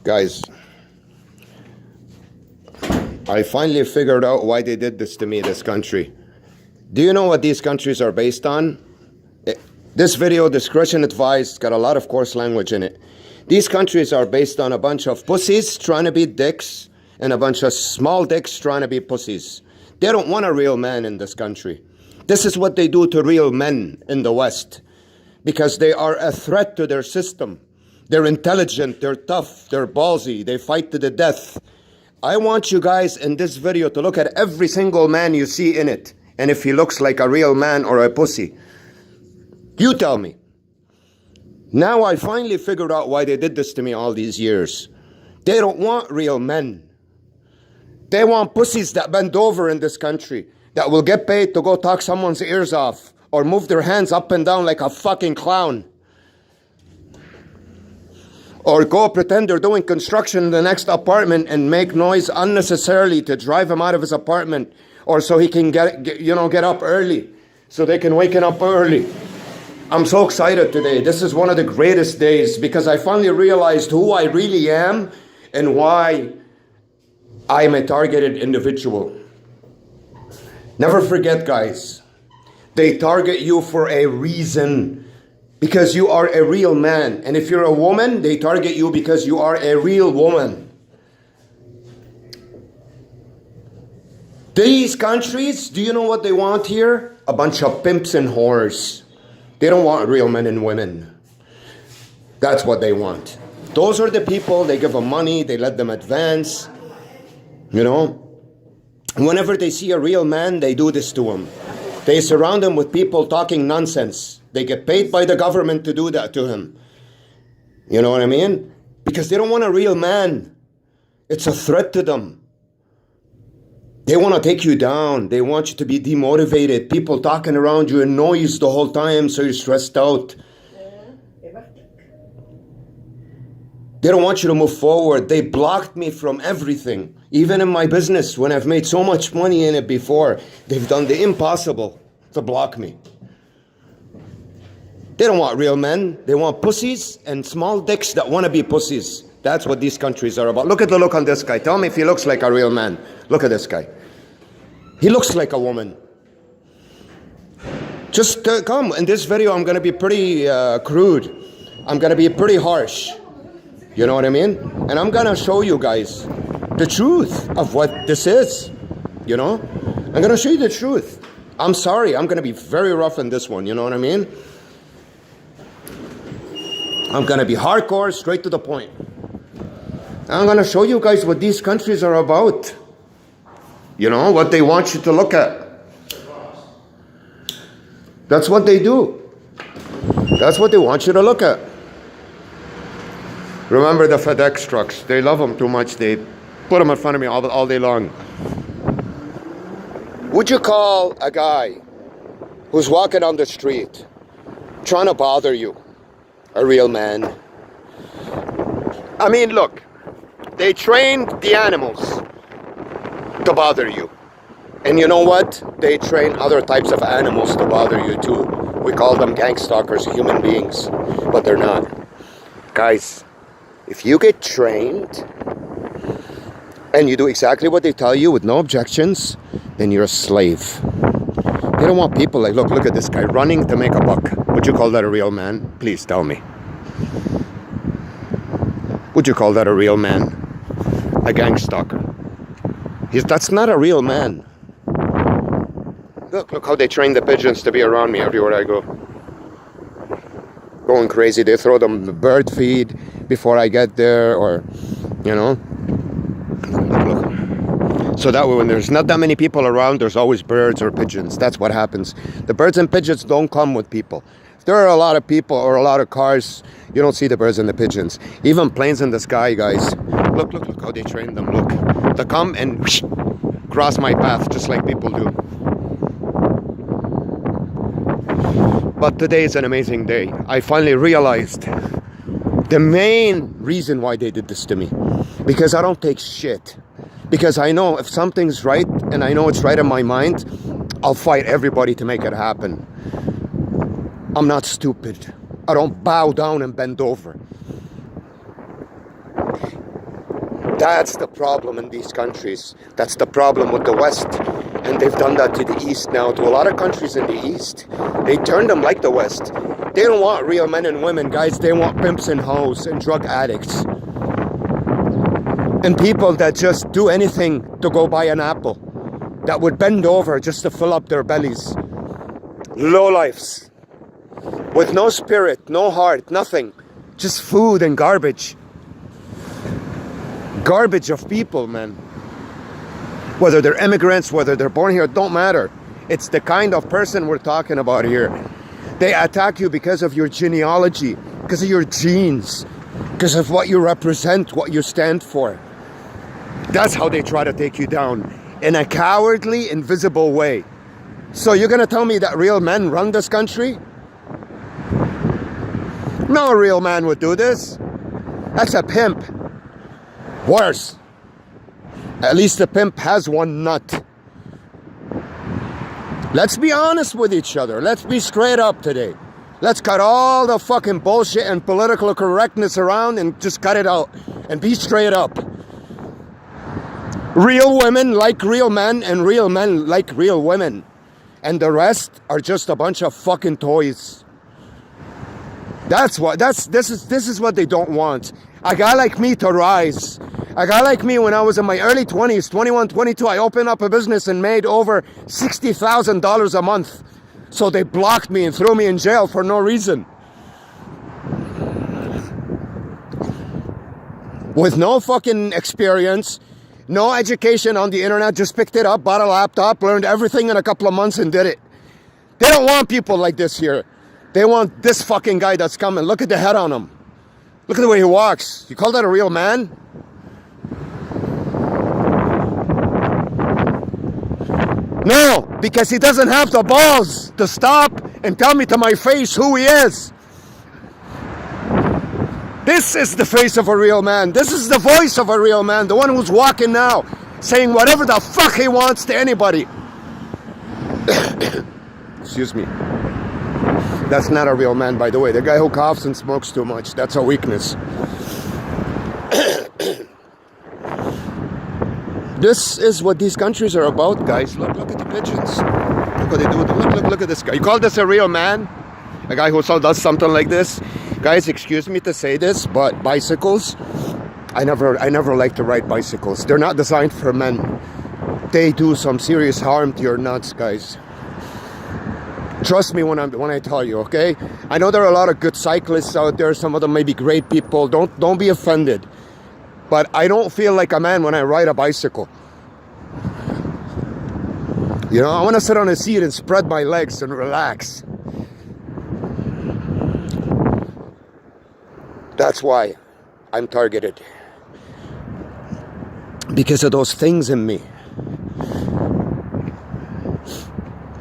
Guys, I finally figured out why they did this to me, this country. Do you know what these countries are based on? This video, discretion advised, got a lot of coarse language in it. These countries are based on a bunch of pussies trying to be dicks and a bunch of small dicks trying to be pussies. They don't want a real man in this country. This is what they do to real men in the West because they are a threat to their system. They're intelligent, they're tough, they're ballsy, they fight to the death. I want you guys in this video to look at every single man you see in it, and if he looks like a real man or a pussy. You tell me. Now I finally figured out why they did this to me all these years. They don't want real men. They want pussies that bend over in this country, that will get paid to go talk someone's ears off or move their hands up and down like a fucking clown. Or go pretend they're doing construction in the next apartment and make noise unnecessarily to drive him out of his apartment, or so he can get up early, so they can wake him up early. I'm so excited today. This is one of the greatest days because I finally realized who I really am and why I'm a targeted individual. Never forget, guys, they target you for a reason. Because you are a real man. And if you're a woman, they target you because you are a real woman. These countries, do you know what they want here? A bunch of pimps and whores. They don't want real men and women. That's what they want. Those are the people, they give them money, they let them advance. You know? Whenever they see a real man, they do this to him. They surround him with people talking nonsense. They get paid by the government to do that to him. You know what I mean? Because they don't want a real man. It's a threat to them. They want to take you down. They want you to be demotivated. People talking around you and noise the whole time so you're stressed out. They don't want you to move forward. They blocked me from everything. Even in my business, when I've made so much money in it before, they've done the impossible to block me. They don't want real men. They want pussies and small dicks that want to be pussies. That's what these countries are about. Look at the look on this guy. Tell me if he looks like a real man. Look at this guy. He looks like a woman. Just come. In this video, I'm going to be pretty crude. I'm going to be pretty harsh. You know what I mean? And I'm going to show you guys the truth of what this is. You know? I'm going to show you the truth. I'm sorry. I'm going to be very rough in this one. You know what I mean? I'm going to be hardcore, straight to the point. I'm going to show you guys what these countries are about. You know, what they want you to look at. That's what they do. That's what they want you to look at. Remember the FedEx trucks. They love them too much. They put them in front of me all day long. Would you call a guy who's walking on the street trying to bother you a real man? I mean, look, they trained the animals to bother you. And you know what? They train other types of animals to bother you too. We call them gang stalkers, human beings, but they're not. Guys, if you get trained and you do exactly what they tell you with no objections, then you're a slave. They don't want people like, look at this guy running to make a buck. Would you call that a real man? Please tell me. Would you call that a real man? A gang stalker. That's not a real man. Look how they train the pigeons to be around me everywhere I go. Going crazy. They throw them the bird feed before I get there, or, you know. Look. So that way when there's not that many people around, there's always birds or pigeons. That's what happens. The birds and pigeons don't come with people. If there are a lot of people or a lot of cars, you don't see the birds and the pigeons. Even planes in the sky, guys. Look how they train them. Look. They come and whoosh, cross my path just like people do. But today is an amazing day. I finally realized the main reason why they did this to me. Because I don't take shit. Because I know if something's right, and I know it's right in my mind, I'll fight everybody to make it happen. I'm not stupid. I don't bow down and bend over. That's the problem in these countries. That's the problem with the West. And they've done that to the East now, to a lot of countries in the East. They turned them like the West. They don't want real men and women, guys. They want pimps and hoes and drug addicts. And people that just do anything to go buy an apple. That would bend over just to fill up their bellies. Lowlifes. With no spirit, no heart, nothing. Just food and garbage. Garbage of people, man. Whether they're immigrants, whether they're born here, it don't matter. It's the kind of person we're talking about here. They attack you because of your genealogy, because of your genes, because of what you represent, what you stand for. That's how they try to take you down, in a cowardly, invisible way. So you're gonna tell me that real men run this country? No real man would do this. That's a pimp. Worse. At least the pimp has one nut. Let's be honest with each other. Let's be straight up today. Let's cut all the fucking bullshit and political correctness around and just cut it out. And be straight up. Real women like real men, and real men like real women. And the rest are just a bunch of fucking toys. This is what they don't want. A guy like me to rise. A guy like me, when I was in my early 20s, 21, 22, I opened up a business and made over $60,000 a month. So they blocked me and threw me in jail for no reason. With no fucking experience, no education on the internet, just picked it up, bought a laptop, learned everything in a couple of months and did it. They don't want people like this here. They want this fucking guy that's coming. Look at the head on him. Look at the way he walks. You call that a real man? No, because he doesn't have the balls to stop and tell me to my face who he is. This is the face of a real man. This is the voice of a real man. The one who's walking now, saying whatever the fuck he wants to anybody. Excuse me. That's not a real man, by the way. The guy who coughs and smokes too much. That's a weakness. This is what these countries are about, guys. Look at the pigeons. Look what they do. Look at this guy. You call this a real man? A guy who does something like this? Guys, excuse me to say this, but bicycles, I never like to ride bicycles. They're not designed for men. They do some serious harm to your nuts, guys. Trust me when I tell you, okay? I know there are a lot of good cyclists out there. Some of them may be great people. Don't be offended. But I don't feel like a man when I ride a bicycle. You know, I want to sit on a seat and spread my legs and relax. That's why I'm targeted. Because of those things in me.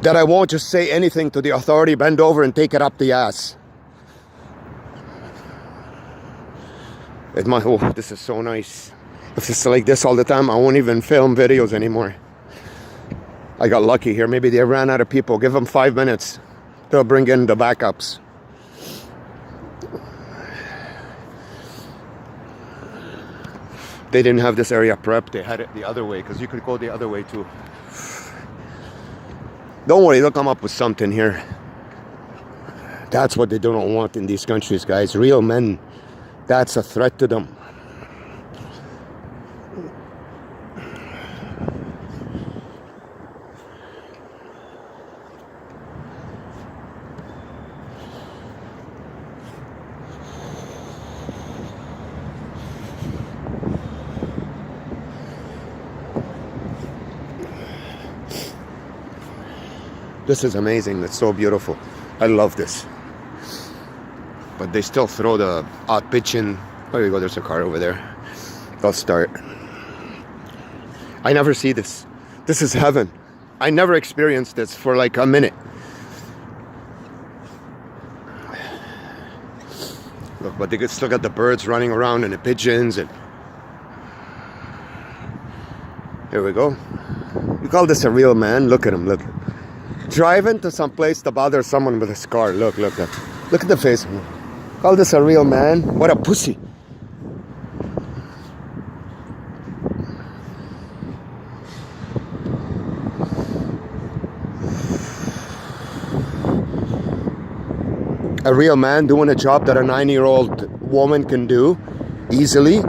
That I won't just say anything to the authority, bend over and take it up the ass. Oh, this is so nice. If it's like this all the time, I won't even film videos anymore. I got lucky here. Maybe they ran out of people. Give them 5 minutes. They'll bring in the backups. They didn't have this area prepped. They had it the other way, because you could go the other way too. Don't worry, they'll come up with something here. That's what they don't want in these countries, guys. Real men. That's a threat to them. This is amazing. It's so beautiful. I love this. But they still throw the odd pigeon. There you go, there's a car over there. They'll start. I never see this. This is heaven. I never experienced this for like a minute. Look, but they still got the birds running around and the pigeons and... Here we go. You call this a real man? Look at him, look. Driving to some place to bother someone with his car. Look at the face. Call this a real man? What a pussy. A real man doing a job that a 9-year-old woman can do easily.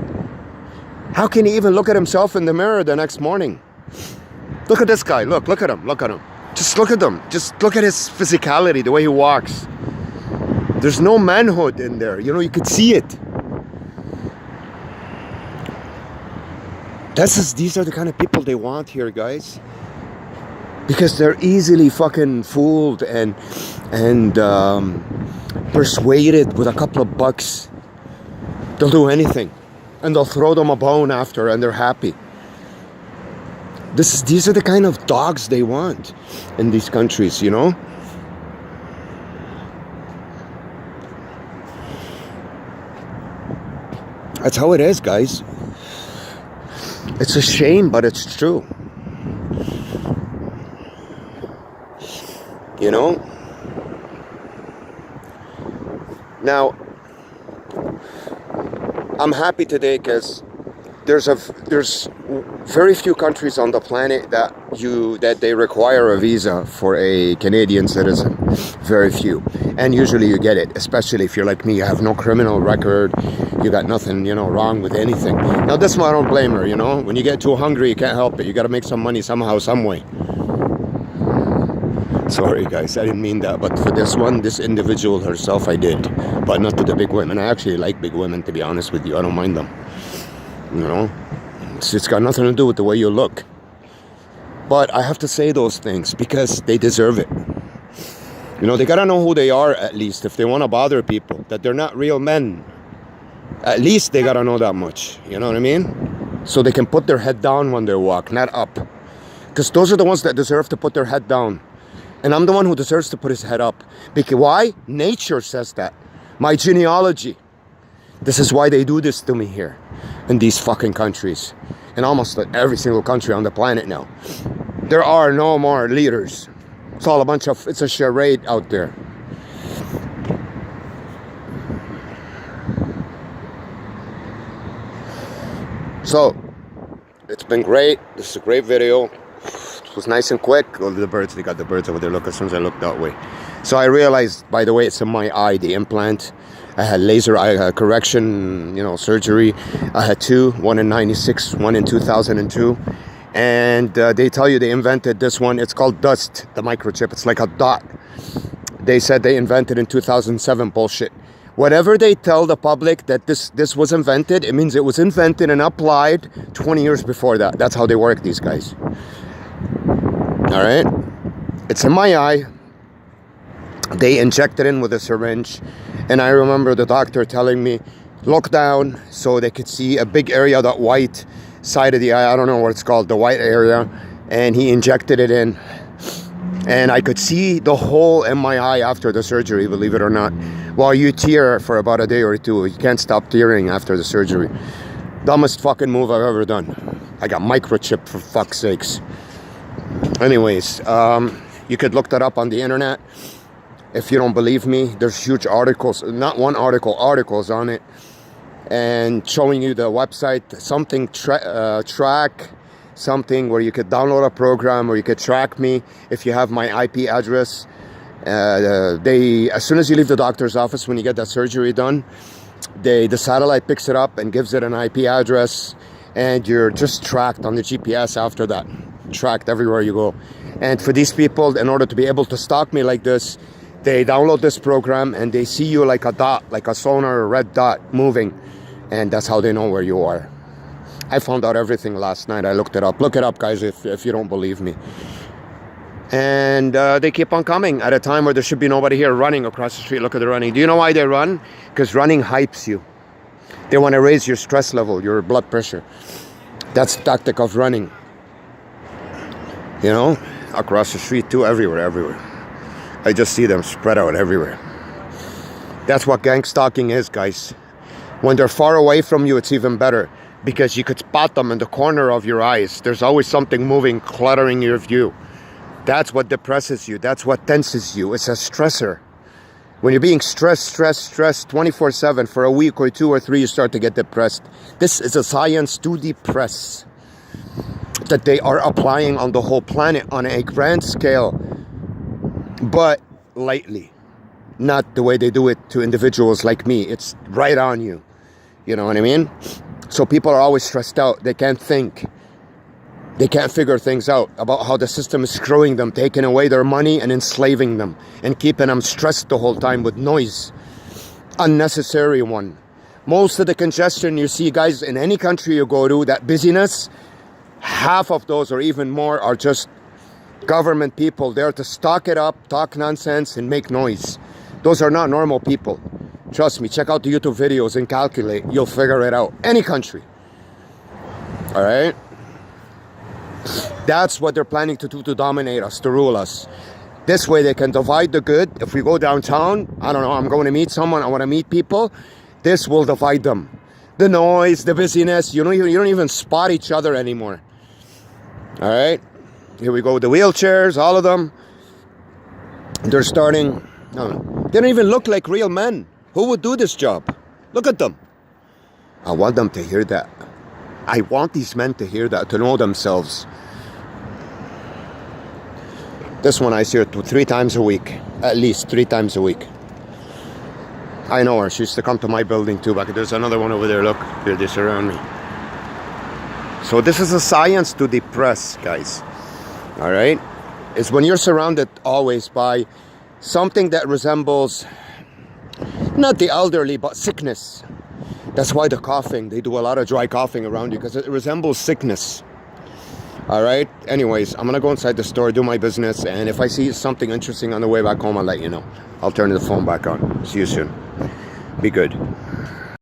How can he even look at himself in the mirror the next morning? Look at this guy. Look at him. Look at him. Just look at him. Just look at his physicality, the way he walks. There's no manhood in there. You know, you could see it. These are the kind of people they want here, guys. Because they're easily fucking fooled and persuaded with a couple of bucks. They'll do anything. And they'll throw them a bone after and they're happy. These are the kind of dogs they want in these countries, you know? That's how it is, guys. It's a shame, but it's true. You know? Now, I'm happy today because there's very few countries on the planet that they require a visa for a Canadian citizen. Very few. And usually you get it, especially if you're like me, you have no criminal record, you got nothing, you know, wrong with anything. Now this one I don't blame her, you know. When you get too hungry, you can't help it. You got to make some money somehow, some way. Sorry guys, I didn't mean that, but for this one, this individual herself, I did. But not to the big women. I actually like big women, to be honest with you. I don't mind them. You know, it's got nothing to do with the way you look. But I have to say those things because they deserve it. You know, they gotta know who they are at least if they want to bother people, that they're not real men. At least they gotta know that much. You know what I mean? So they can put their head down when they walk, not up. Because those are the ones that deserve to put their head down. And I'm the one who deserves to put his head up. Because why? Nature says that. My genealogy. This is why they do this to me here. In these fucking countries. In almost every single country on the planet now. There are no more leaders. It's all it's a charade out there. So, it's been great. This is a great video. It was nice and quick. Oh, the birds, they got the birds over there. Look, as soon as I looked that way. So I realized, by the way, it's in my eye, the implant. I had laser eye correction, you know, surgery. I had two, one in 96, one in 2002. And they tell you they invented this one. It's called Dust, the microchip. It's like a dot. They said they invented in 2007. Bullshit. Whatever they tell the public that this was invented, it means it was invented and applied 20 years before that. That's how they work, these guys. All right? It's in my eye. They inject it in with a syringe. And I remember the doctor telling me, look down so they could see a big area, that white side of the eye. I don't know what it's called, the white area. And he injected it in. And I could see the hole in my eye after the surgery, believe it or not. While you tear for about a day or two. You can't stop tearing after the surgery. Dumbest fucking move I've ever done. I got microchip, for fuck's sakes. Anyways, you could look that up on the internet. If you don't believe me, there's huge articles, not one article, articles on it. And showing you the website, something track, something where you could download a program or you could track me if you have my IP address. As soon as you leave the doctor's office, when you get that surgery done, the satellite picks it up and gives it an IP address, and you're just tracked on the GPS after that, tracked everywhere you go. And for these people, in order to be able to stalk me like this, they download this program and they see you like a dot, like a sonar, a red dot moving, and that's how they know where you are. I found out everything last night. I looked it up. Look it up, guys, if you don't believe me. And they keep on coming at a time where there should be nobody here running across the street. Look at the running. Do you know why they run? Because running hypes you. They want to raise your stress level, your blood pressure. That's the tactic of running. You know, across the street too, everywhere. I just see them spread out everywhere. That's what gang stalking is, guys. When they're far away from you, it's even better. Because you could spot them in the corner of your eyes. There's always something moving, cluttering your view. That's what depresses you. That's what tenses you. It's a stressor. When you're being stressed 24/7 for a week or 2 or 3, you start to get depressed. This is a science to depress that they are applying on the whole planet on a grand scale, but lightly. not the way they do it to individuals like me. It's right on you. You know what I mean? So people are always stressed out. They can't think. They can't figure things out about how the system is screwing them, taking away their money and enslaving them and keeping them stressed the whole time with noise. Unnecessary one. Most of the congestion you see, guys, in any country you go to, that busyness, half of those or even more are just government people there to stock it up, talk nonsense, and make noise. Those are not normal people. Trust me, check out the YouTube videos and calculate. You'll figure it out. Any country. All right? That's what they're planning to do to dominate us, to rule us. This way they can divide the good. If we go downtown, I don't know, I'm going to meet someone, I want to meet people. This will divide them. The noise, the busyness, you don't even spot each other anymore. All right? Here we go with the wheelchairs, all of them. They're starting, no, they don't even look like real men. Who would do this job? Look at them. I want them to hear that. I want these men to hear that, to know themselves. This one I see her 3 times a week. At least 3 times a week. I know her. She used to come to my building too. But there's another one over there. Look. Here, they surround me. So this is a science to depress, guys. Alright? It's when you're surrounded always by something that resembles not the elderly, but sickness. That's why the coughing, they do a lot of dry coughing around you, because it resembles sickness. All right? Anyways, I'm going to go inside the store, do my business, and if I see something interesting on the way back home, I'll let you know. I'll turn the phone back on. See you soon. Be good.